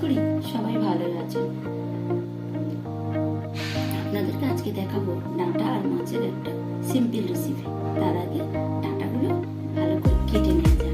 করি সবাই ভালো আছেন। আপনাদেরকে আজকে দেখাবো ডাঁটা আর মাছের একটা সিম্পল রেসিপি। তার আগে ডাঁটাগুলো ভালো করে কেটে নেওয়া যাক।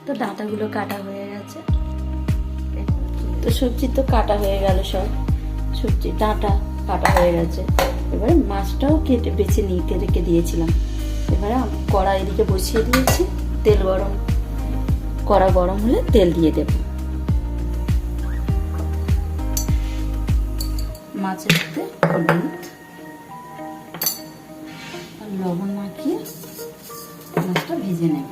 তো ডাঁটাগুলো কাটা হয়ে গেছে। তো সবজি তো কাটা হয়ে গেল, সব সবজি ডাঁটা কাটা হয়ে গেছে। এবারে মাছটাও কেটে বেছে নিতে রেখে দিয়েছিলাম। এবারে কড়াই এদিকে বসিয়ে দিয়েছি, তেল গরম, কড়া গরম হলে তেল দিয়ে দেব। মাছের সাথে হলুদ আর লবণ মাখিয়ে মাছটা ভেজে নেব।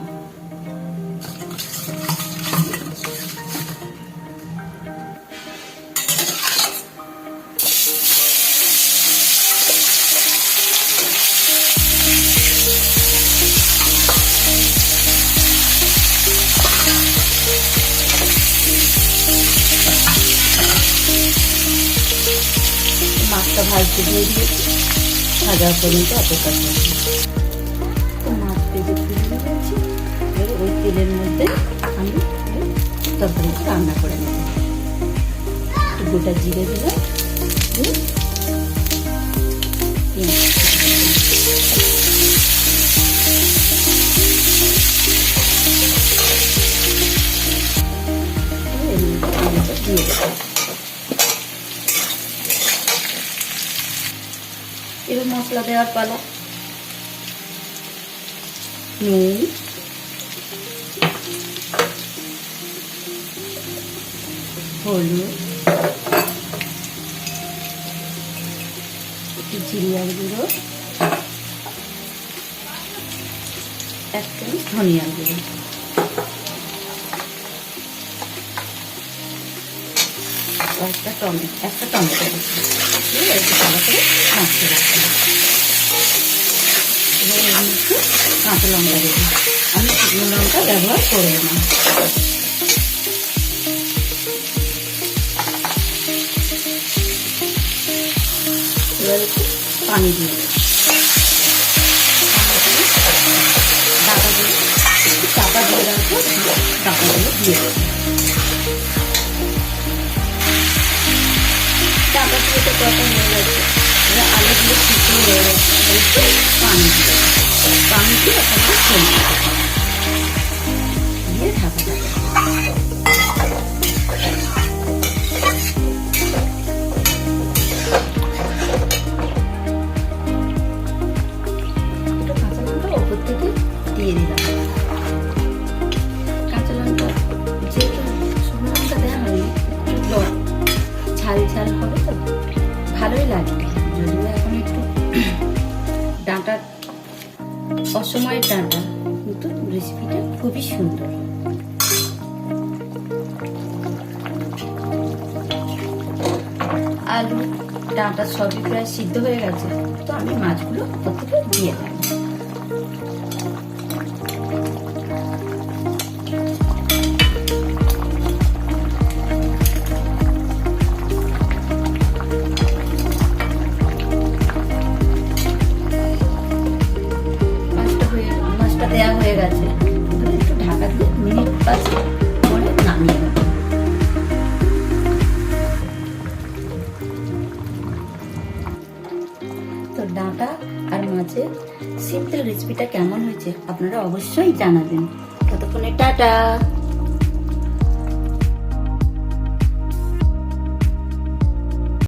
মাছটা ভাজতে দিয়ে দিয়েছি, ভাজা পর্যন্ত অপেক্ষা করছি। তো মাছ ভেজে তুলে দিয়েছি। এবার ওই তেলের মধ্যে আমি তরকারিটা রান্না করে নেব। একটু গোটা জিরে দিলাম, দিয়ে দেবো। এবার মশলা দেওয়ার পালা। নুন, হলুদ, একটু জিরিয়ার গুঁড়ো, এক চামচ ধনিয়ার গুঁড়ো, একটা টমেটো একটু ভালো করে মাখতে রাখবো। এবার আমি একটু কাঁচা লঙ্কা দেবো। আমি শুকনো লঙ্কা ব্যবহার করবো না। এবার একটু পানি দিয়ে দেবো। ডাঁটাগুলো একটু চাপা দিয়ে রাখবো, ডাঁটাগুলো দিয়ে দেবো। ডাঁটা দিয়ে তো কটা হয়ে গেছে। এবার আলুগুলো শুকনো হয়ে গেছে। একটু পানি দিয়ে দেবো। পানি দিয়ে ওখানে ছেড়ে দিয়ে ঢাকা দেবো। একটু কাঁচা লঙ্কা ওপর থেকে দিয়ে দিলাম। কাঁচা লঙ্কা যেহেতু শুকনো লঙ্কা দেওয়া হয়নি, একটু ঝাল ঝাল হবে তো ভালোই লাগবে। যদিও এখন একটু ডাঁটা অসময়ের ডাঁটা, কিন্তু রেসিপিটা খুবই সুন্দর। আলু ডাঁটা সবই প্রায় সিদ্ধ হয়ে গেছে। তো আমি মাছগুলো প্রথমে দিয়ে দেব। দেওয়া হয়ে গেছে। একটু ঢাকা দিয়ে মিনিট 5 পরে নামিয়ে নেব। তো ডাঁটা আর মাছের সিম্পল রেসিপিটা কেমন হয়েছে আপনারা অবশ্যই জানাবেন। ততক্ষণে টাটা।